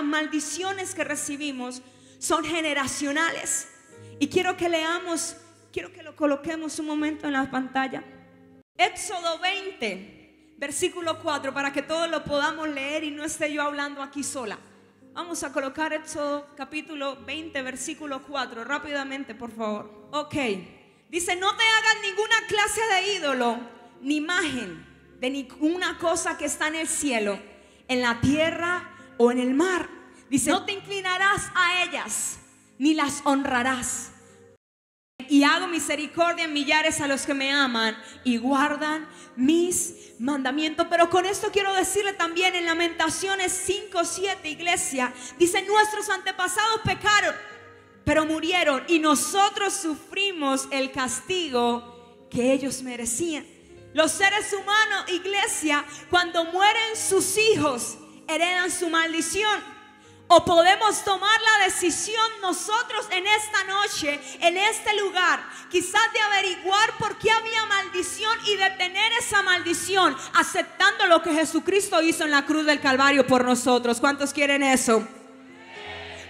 las maldiciones que recibimos son generacionales. Y quiero que leamos, quiero que lo coloquemos un momento en la pantalla. Éxodo 20, versículo 4, para que todos lo podamos leer y no esté yo hablando aquí sola. Vamos a colocar Éxodo capítulo 20, versículo 4, rápidamente, por favor. Ok, dice: no te hagas ninguna clase de ídolo, ni imagen de ninguna cosa que está en el cielo, en la tierra o en el mar. Dice: no te inclinarás a ellas, ni las honrarás. Y hago misericordia en millares a los que me aman y guardan mis mandamientos. Pero con esto quiero decirle también en Lamentaciones 5:7, iglesia, dice: nuestros antepasados pecaron, pero murieron, y nosotros sufrimos el castigo que ellos merecían. Los seres humanos, iglesia, cuando mueren sus hijos, heredan su maldición. O podemos tomar la decisión nosotros en esta noche, en este lugar, quizás de averiguar por qué había maldición y detener esa maldición, aceptando lo que Jesucristo hizo en la cruz del Calvario por nosotros. ¿Cuántos quieren eso?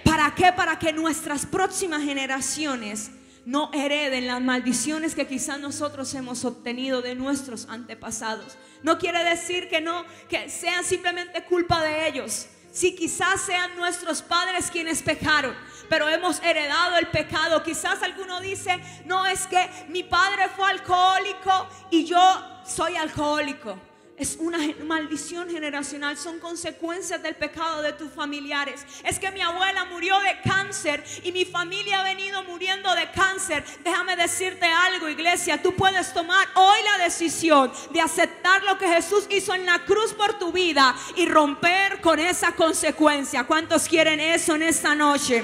¿Para qué? Para que nuestras próximas generaciones no hereden las maldiciones que quizás nosotros hemos obtenido de nuestros antepasados. No quiere decir que sean simplemente culpa de ellos. Si quizás sean nuestros padres quienes pecaron, pero hemos heredado el pecado. Quizás alguno dice: no, es que mi padre fue alcohólico y yo soy alcohólico. Es una maldición generacional, son consecuencias del pecado de tus familiares. Es que mi abuela murió de cáncer y mi familia ha venido muriendo de cáncer. Déjame decirte algo, iglesia, tú puedes tomar hoy la decisión de aceptar lo que Jesús hizo en la cruz por tu vida y romper con esa consecuencia. ¿Cuántos quieren eso en esta noche?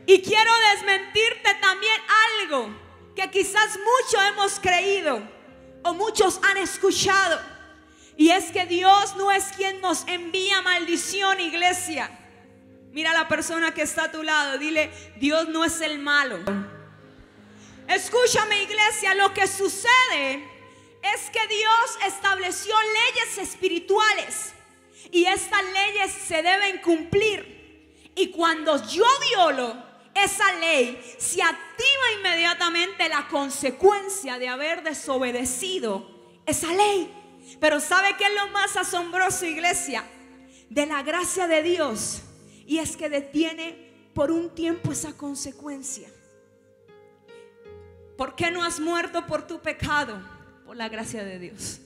Y quiero desmentirte también algo que quizás muchos hemos creído o muchos han escuchado, y es que Dios no es quien nos envía maldición, iglesia. Mira a la persona que está a tu lado, dile: Dios no es el malo. Escúchame, iglesia, lo que sucede es que Dios estableció leyes espirituales y estas leyes se deben cumplir. Y cuando yo violo esa ley, se activa inmediatamente la consecuencia de haber desobedecido esa ley. Pero ¿sabe qué es lo más asombroso, iglesia? De la gracia de Dios, y es que detiene por un tiempo esa consecuencia. ¿Por qué no has muerto por tu pecado? Por la gracia de Dios.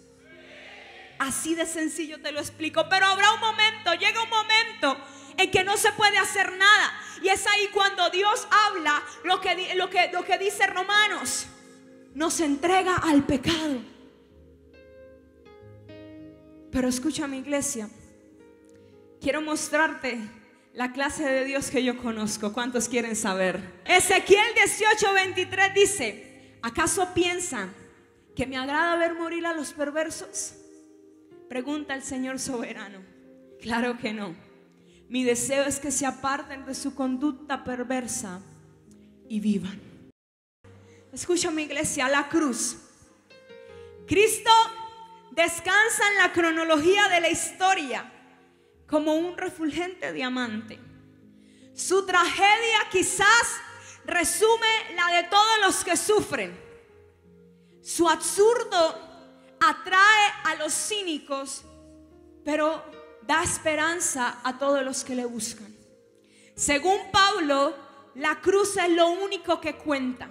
Así de sencillo te lo explico. Pero habrá un momento, llega un momento en que no se puede hacer nada. Y es ahí cuando Dios habla lo que dice Romanos: nos entrega al pecado. Pero escúchame, iglesia, quiero mostrarte la clase de Dios que yo conozco. ¿Cuántos quieren saber? Ezequiel 18:23 dice: ¿acaso piensan que me agrada ver morir a los perversos? Pregunta el Señor soberano. Claro que no. Mi deseo es que se aparten de su conducta perversa y vivan. Escúchame, iglesia, la cruz. Cristo descansa en la cronología de la historia como un refulgente diamante. Su tragedia quizás resume la de todos los que sufren. Su absurdo atrae a los cínicos, pero da esperanza a todos los que le buscan. Según Pablo, la cruz es lo único que cuenta.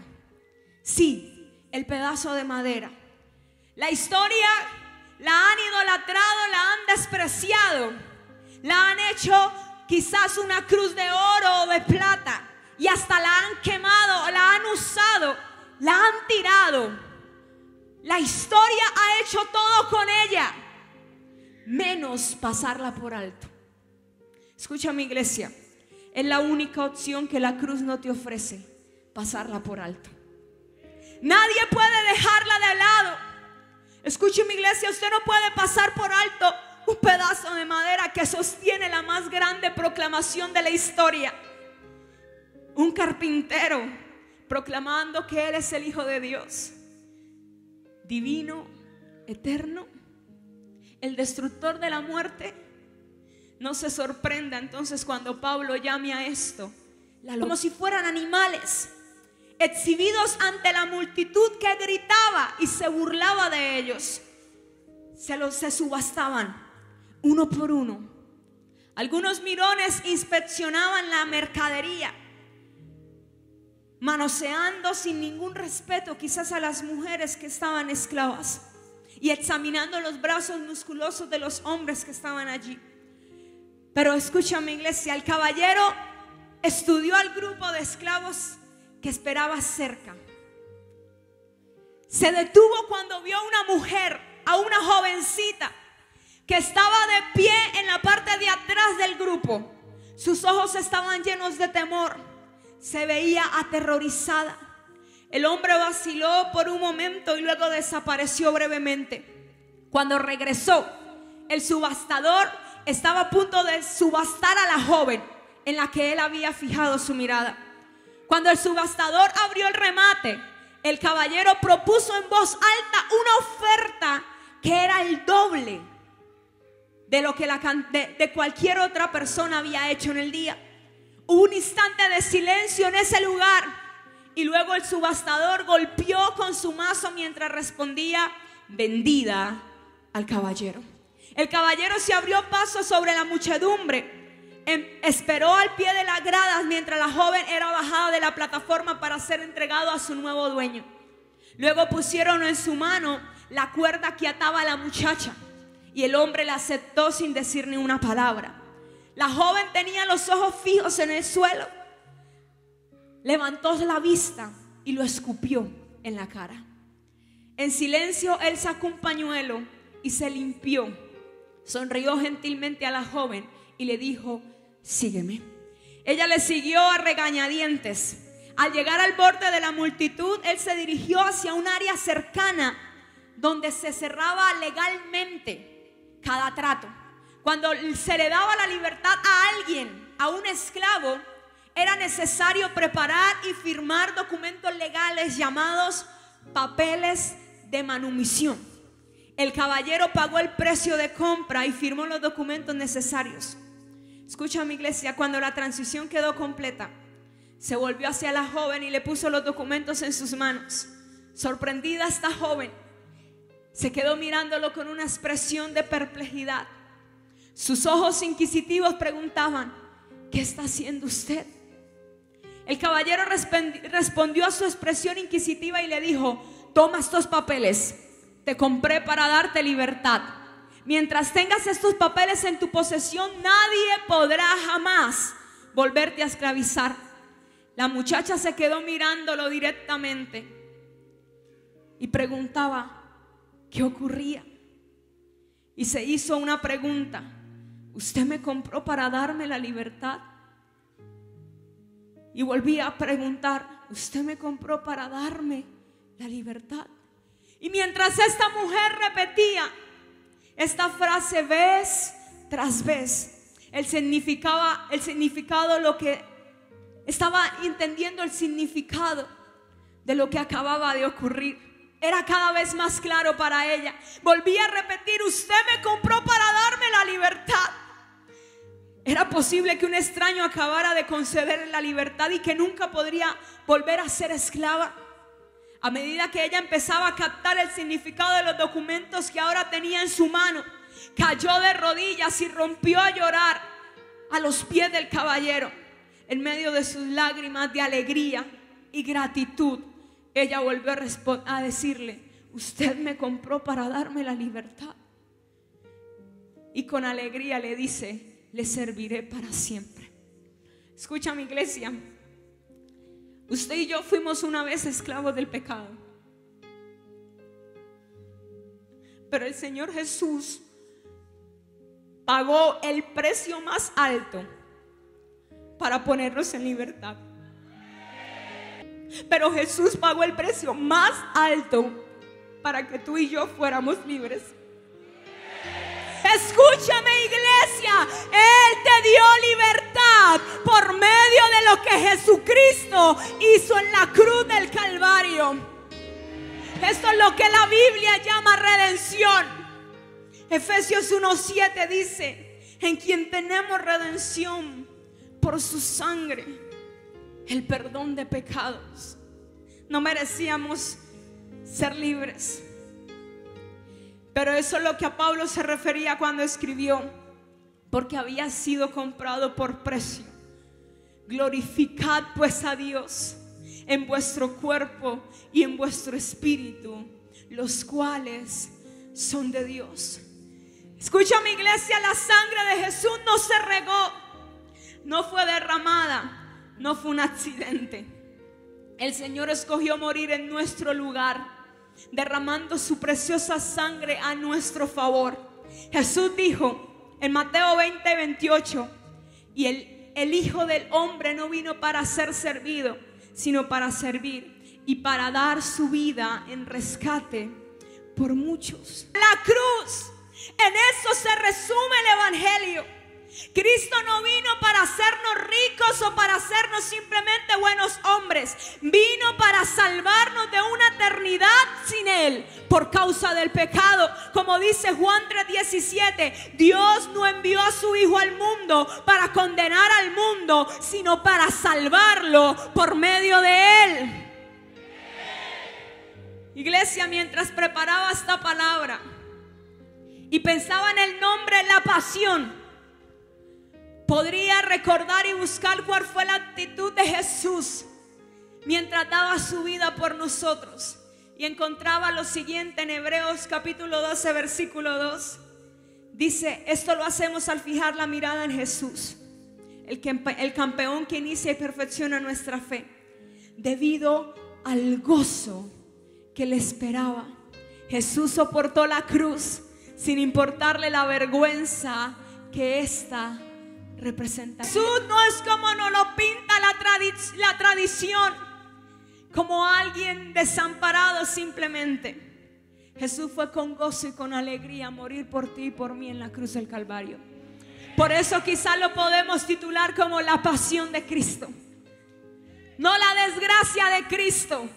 Sí, el pedazo de madera. La historia la han idolatrado, la han despreciado, la han hecho quizás una cruz de oro o de plata, y hasta la han quemado, la han usado, la han tirado. La historia ha hecho todo con ella, menos pasarla por alto. Escucha, mi iglesia, es la única opción que la cruz no te ofrece: pasarla por alto. Nadie puede dejarla de lado. Escuche, mi iglesia, usted no puede pasar por alto un pedazo de madera que sostiene la más grande proclamación de la historia. Un carpintero proclamando que Él es el Hijo de Dios, divino, eterno, el destructor de la muerte, No se sorprenda entonces cuando Pablo llame a esto como si fueran animales, exhibidos ante la multitud que gritaba y se burlaba de ellos. Se subastaban uno por uno. Algunos mirones inspeccionaban la mercadería, manoseando sin ningún respeto quizás a las mujeres que estaban esclavas y examinando los brazos musculosos de los hombres que estaban allí. Pero escúchame, iglesia, el caballero estudió al grupo de esclavos que esperaba cerca. Se detuvo cuando vio a una mujer, a una jovencita que estaba de pie en la parte de atrás del grupo. Sus ojos estaban llenos de temor, se veía aterrorizada. El hombre vaciló por un momento y luego desapareció brevemente. Cuando regresó, el subastador estaba a punto de subastar a la joven en la que él había fijado su mirada. Cuando el subastador abrió el remate, el caballero propuso en voz alta una oferta que era el doble de lo que de cualquier otra persona había hecho en el día. Hubo un instante de silencio en ese lugar y luego el subastador golpeó con su mazo mientras respondía: vendida al caballero. El caballero se abrió paso sobre la muchedumbre, esperó al pie de las gradas mientras la joven era bajada de la plataforma para ser entregado a su nuevo dueño. Luego pusieron en su mano la cuerda que ataba a la muchacha y el hombre la aceptó sin decir ni una palabra. La joven tenía los ojos fijos en el suelo. Levantó la vista y lo escupió en la cara. En silencio él sacó un pañuelo y se limpió. Sonrió gentilmente a la joven y le dijo: sígueme. Ella le siguió a regañadientes. Al llegar al borde de la multitud, él se dirigió hacia un área cercana donde se cerraba legalmente cada trato. Cuando se le daba la libertad a alguien, a un esclavo, era necesario preparar y firmar documentos legales llamados papeles de manumisión. El caballero pagó el precio de compra y firmó los documentos necesarios. Escucha, mi iglesia, cuando la transición quedó completa, se volvió hacia la joven y le puso los documentos en sus manos. Sorprendida esta joven se quedó mirándolo con una expresión de perplejidad. Sus ojos inquisitivos preguntaban: ¿qué está haciendo usted? El caballero respondió a su expresión inquisitiva y le dijo: toma estos papeles, te compré para darte libertad. Mientras tengas estos papeles en tu posesión, nadie podrá jamás volverte a esclavizar. La muchacha se quedó mirándolo directamente y preguntaba qué ocurría. Y se hizo una pregunta: ¿usted me compró para darme la libertad? Y volvía a preguntar: ¿usted me compró para darme la libertad? Y mientras esta mujer repetía esta frase vez tras vez, el significado, lo que estaba entendiendo, el significado de lo que acababa de ocurrir era cada vez más claro para ella. Volvía a repetir: usted me compró para darme la libertad. Era posible que un extraño acabara de concederle la libertad y que nunca podría volver a ser esclava. A medida que ella empezaba a captar el significado de los documentos que ahora tenía en su mano, cayó de rodillas y rompió a llorar a los pies del caballero. En medio de sus lágrimas de alegría y gratitud, ella volvió a decirle: usted me compró para darme la libertad. Y con alegría le dice: le serviré para siempre. Escucha, mi iglesia, usted y yo fuimos una vez esclavos del pecado, pero el Señor Jesús pagó el precio más alto para ponernos en libertad. Pero Jesús pagó el precio más alto para que tú y yo fuéramos libres. Escúchame, iglesia, Él te dio libertad por medio de lo que Jesucristo hizo en la cruz del Calvario. Esto es lo que la Biblia llama redención. Efesios 1:7 dice en quien tenemos redención por su sangre, el perdón de pecados. No merecíamos ser libres, pero eso es lo que a Pablo se refería cuando escribió: porque había sido comprado por precio. Glorificad pues a Dios en vuestro cuerpo y en vuestro espíritu, los cuales son de Dios. Escucha, mi iglesia, la sangre de Jesús no se regó, no fue derramada, no fue un accidente. El Señor escogió morir en nuestro lugar, derramando su preciosa sangre a nuestro favor. Jesús dijo en Mateo 20:28: y el Hijo del Hombre no vino para ser servido, sino para servir y para dar su vida en rescate por muchos. La cruz, en eso se resume el evangelio. Cristo no vino para hacernos ricos o para hacernos simplemente buenos hombres. Vino para salvarnos de una eternidad sin Él por causa del pecado. Como dice Juan 3:17, Dios no envió a su Hijo al mundo para condenar al mundo, sino para salvarlo por medio de Él. Iglesia, mientras preparaba esta palabra y pensaba en el nombre La Pasión, podría recordar y buscar cuál fue la actitud de Jesús mientras daba su vida por nosotros. Y encontraba lo siguiente en Hebreos capítulo 12, versículo 2. Dice: esto lo hacemos al fijar la mirada en Jesús, el campeón que inicia y perfecciona nuestra fe, debido al gozo que le esperaba. Jesús soportó la cruz sin importarle la vergüenza que ésta representa. Jesús no es como nos lo pinta la tradición, como alguien desamparado simplemente. Jesús fue con gozo y con alegría a morir por ti y por mí en la cruz del Calvario. Por eso quizás lo podemos titular como la pasión de Cristo, no la desgracia de Cristo,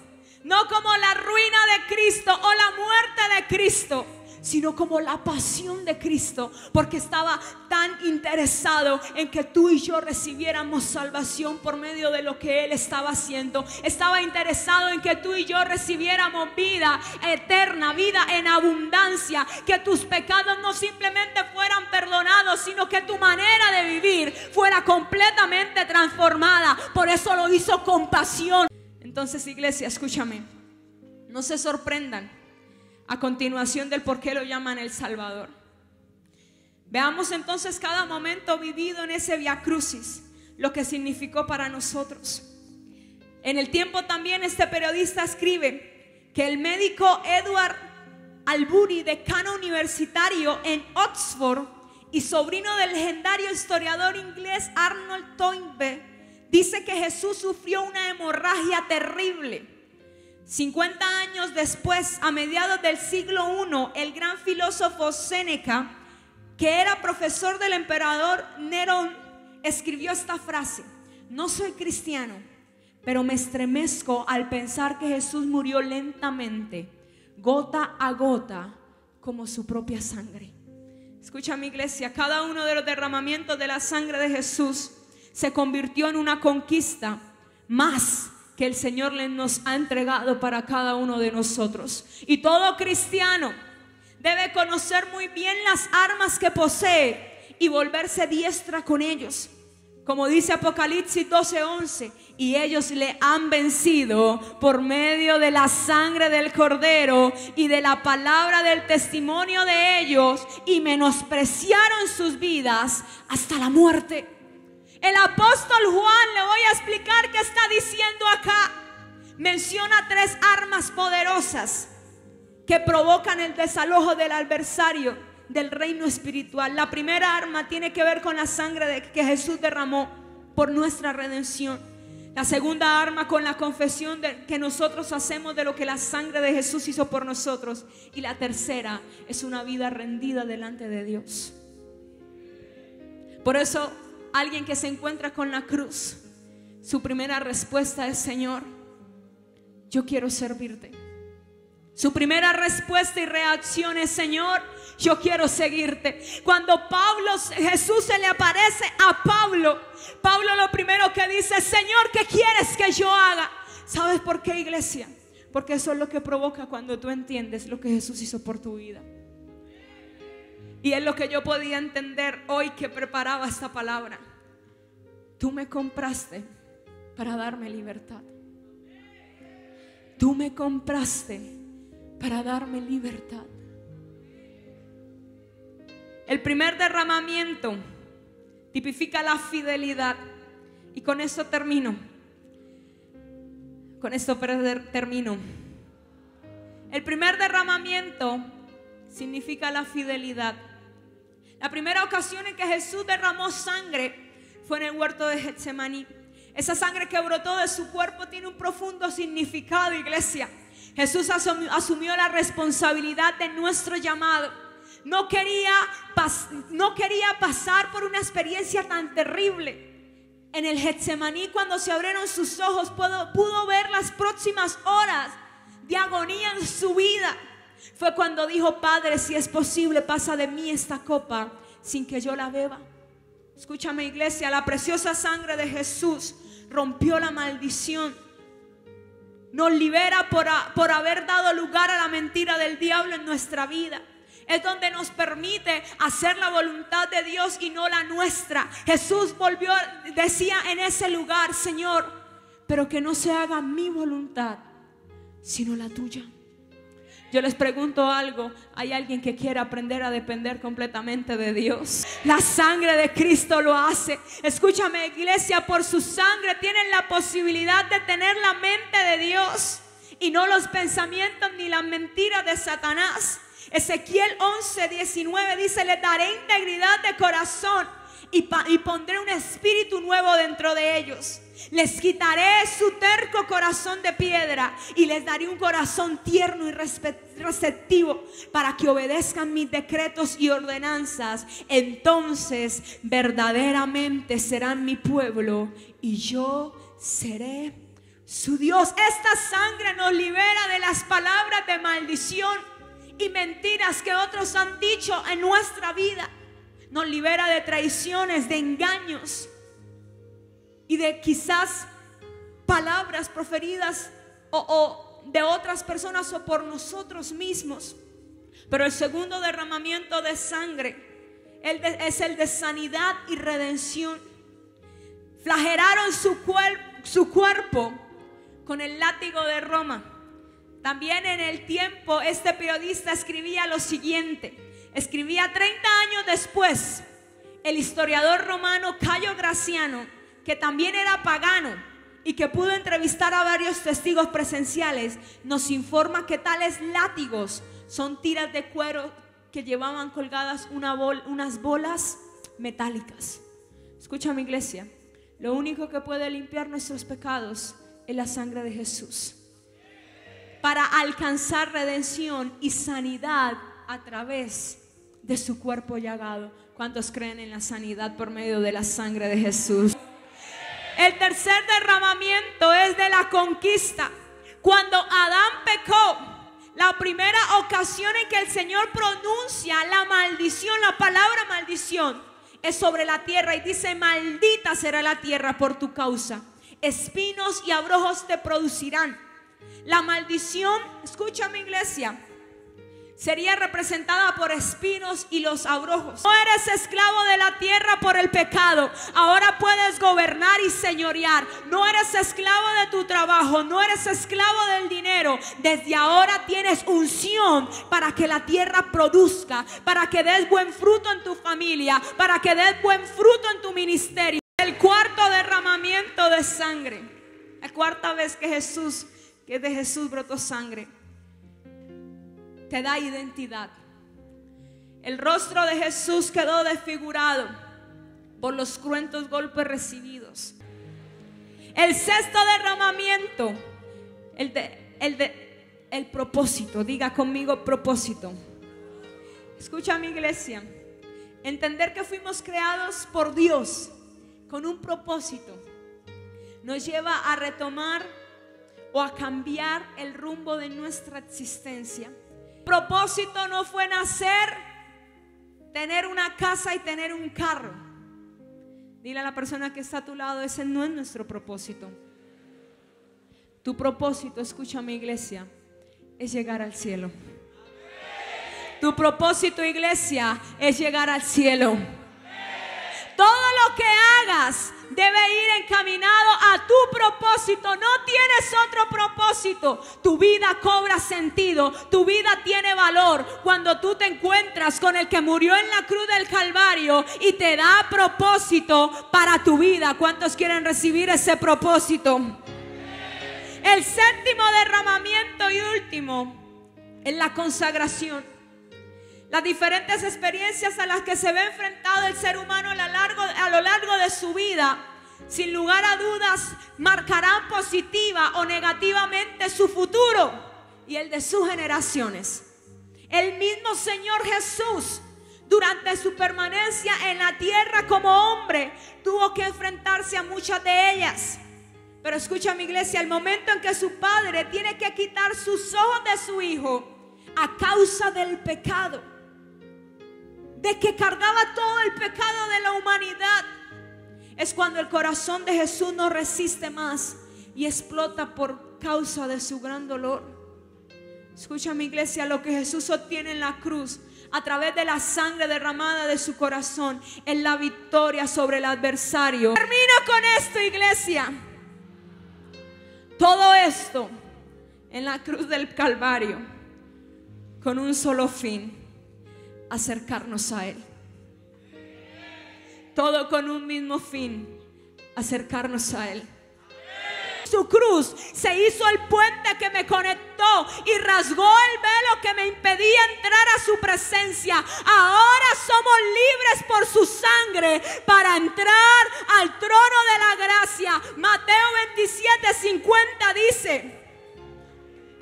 no como la ruina de Cristo o la muerte de Cristo, sino como la pasión de Cristo, porque estaba tan interesado en que tú y yo recibiéramos salvación por medio de lo que Él estaba haciendo. Estaba interesado en que tú y yo recibiéramos vida eterna, vida en abundancia, que tus pecados no simplemente fueran perdonados, sino que tu manera de vivir fuera completamente transformada. Por eso lo hizo con pasión. Entonces, iglesia, escúchame, no se sorprendan a continuación del por qué lo llaman el Salvador. Veamos entonces cada momento vivido en ese Via Crucis, lo que significó para nosotros. En el tiempo también este periodista escribe que el médico Edward Albury, decano universitario en Oxford y sobrino del legendario historiador inglés Arnold Toynbee, dice que Jesús sufrió una hemorragia terrible. 50 años después, a mediados del siglo I, el gran filósofo Séneca, que era profesor del emperador Nerón, escribió esta frase: no soy cristiano, pero me estremezco al pensar que Jesús murió lentamente, gota a gota, como su propia sangre. Escucha, mi iglesia, cada uno de los derramamientos de la sangre de Jesús se convirtió en una conquista más que el Señor nos ha entregado para cada uno de nosotros. Y todo cristiano debe conocer muy bien las armas que posee y volverse diestra con ellos. Como dice Apocalipsis 12:11, y ellos le han vencido por medio de la sangre del Cordero y de la palabra del testimonio de ellos, y menospreciaron sus vidas hasta la muerte. El apóstol Juan, le voy a explicar qué está diciendo acá. Menciona 3 armas poderosas que provocan el desalojo del adversario del reino espiritual. La primera arma tiene que ver con la sangre que Jesús derramó por nuestra redención. La segunda arma con la confesión que nosotros hacemos de lo que la sangre de Jesús hizo por nosotros. Y la tercera es una vida rendida delante de Dios. Por eso, alguien que se encuentra con la cruz, su primera respuesta es: Señor, yo quiero servirte. Su primera respuesta y reacción es: Señor, yo quiero seguirte. Cuando Jesús se le aparece a Pablo, Pablo lo primero que dice: Señor, ¿qué quieres que yo haga? ¿Sabes por qué, iglesia? Porque eso es lo que provoca cuando tú entiendes lo que Jesús hizo por tu vida. Y es lo que yo podía entender hoy que preparaba esta palabra. Tú me compraste para darme libertad. Tú me compraste para darme libertad. El primer derramamiento tipifica la fidelidad. Y con esto termino. Termino. El primer derramamiento significa la fidelidad. La primera ocasión en que Jesús derramó sangre fue en el huerto de Getsemaní. Esa sangre que brotó de su cuerpo tiene un profundo significado, iglesia. Jesús asumió la responsabilidad de nuestro llamado. No quería pasar por una experiencia tan terrible. En el Getsemaní, cuando se abrieron sus ojos, pudo ver las próximas horas de agonía en su vida. Fue cuando dijo: Padre, si es posible, pasa de mí esta copa sin que yo la beba. Escúchame, iglesia, la preciosa sangre de Jesús rompió la maldición. Nos libera por haber dado lugar a la mentira del diablo en nuestra vida. Es donde nos permite hacer la voluntad de Dios y no la nuestra. Jesús decía en ese lugar: Señor, pero que no se haga mi voluntad, sino la tuya. Yo les pregunto algo: ¿hay alguien que quiera aprender a depender completamente de Dios? La sangre de Cristo lo hace. Escúchame, iglesia, por su sangre tienen la posibilidad de tener la mente de Dios y no los pensamientos ni las mentiras de Satanás. Ezequiel 11:19 dice: les daré integridad de corazón y pondré un espíritu nuevo dentro de ellos. Les quitaré su terco corazón de piedra y les daré un corazón tierno y receptivo para que obedezcan mis decretos y ordenanzas. Entonces verdaderamente serán mi pueblo y yo seré su Dios. Esta sangre nos libera de las palabras de maldición y mentiras que otros han dicho en nuestra vida. Nos libera de traiciones, de engaños y de quizás palabras proferidas o de otras personas o por nosotros mismos. Pero el segundo derramamiento de sangre es el de sanidad y redención. Flagelaron su cuerpo con el látigo de Roma. También en el tiempo este periodista escribía lo siguiente. Escribía: 30 años después, el historiador romano Cayo Graciano, que también era pagano y que pudo entrevistar a varios testigos presenciales, nos informa que tales látigos son tiras de cuero que llevaban colgadas unas bolas metálicas. Escúchame, iglesia, lo único que puede limpiar nuestros pecados es la sangre de Jesús, para alcanzar redención y sanidad a través de su cuerpo llagado. ¿Cuántos creen en la sanidad por medio de la sangre de Jesús? El tercer derramamiento es de la conquista. Cuando Adán pecó, la primera ocasión en que el Señor pronuncia la maldición, la palabra maldición, es sobre la tierra y dice: maldita será la tierra por tu causa, espinos y abrojos te producirán. La maldición, escúchame, iglesia, sería representada por espinos y los abrojos. No eres esclavo de la tierra por el pecado. Ahora puedes gobernar y señorear. No eres esclavo de tu trabajo. No eres esclavo del dinero. Desde ahora tienes unción para que la tierra produzca, para que des buen fruto en tu familia, para que des buen fruto en tu ministerio. El cuarto derramamiento de sangre, la cuarta vez que de Jesús brotó sangre, te da identidad. El rostro de Jesús quedó desfigurado por los cruentos golpes recibidos. El sexto derramamiento, el propósito. Diga conmigo: propósito. Escucha, mi iglesia, entender que fuimos creados por Dios con un propósito nos lleva a retomar o a cambiar el rumbo de nuestra existencia. Propósito no fue nacer tener una casa y tener un carro. Dile a la persona que está a tu lado, ese no es nuestro propósito. Tu propósito, escúchame, iglesia, es llegar al cielo. Tu propósito, iglesia, es llegar al cielo. Todo lo que hagas debe ir encaminado a tu propósito. No tienes otro propósito. Tu vida cobra sentido. Tu vida tiene valor cuando tú te encuentras con el que murió en la cruz del Calvario y te da propósito para tu vida. ¿Cuántos quieren recibir ese propósito? El séptimo derramamiento y último es la consagración. Las diferentes experiencias a las que se ve enfrentado el ser humano a lo largo de su vida, sin lugar a dudas, marcarán positiva o negativamente su futuro y el de sus generaciones. El mismo Señor Jesús, durante su permanencia en la tierra como hombre, tuvo que enfrentarse a muchas de ellas. Pero escucha, mi iglesia, el momento en que su padre tiene que quitar sus ojos de su hijo a causa del pecado, de que cargaba todo el pecado de la humanidad, es cuando el corazón de Jesús no resiste más y explota por causa de su gran dolor. Escucha, mi iglesia, lo que Jesús obtiene en la cruz a través de la sangre derramada de su corazón es la victoria sobre el adversario. Termino con esto, iglesia. Todo esto en la cruz del Calvario con un solo fin: acercarnos a Él. Todo con un mismo fin: acercarnos a Él. Su cruz se hizo el puente que me conectó y rasgó el velo que me impedía entrar a su presencia. Ahora somos libres por su sangre para entrar al trono de la gracia. Mateo 27:50 dice: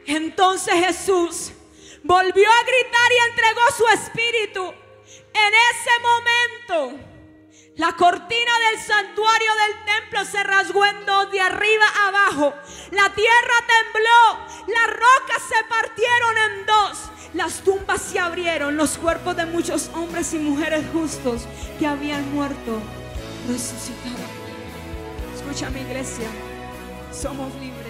entonces Jesús volvió a gritar y entregó su espíritu. En ese momento, la cortina del santuario del templo se rasgó en dos, de arriba a abajo. La tierra tembló, las rocas se partieron en dos, las tumbas se abrieron, los cuerpos de muchos hombres y mujeres justos que habían muerto resucitaron. Escucha, mi iglesia, somos libres.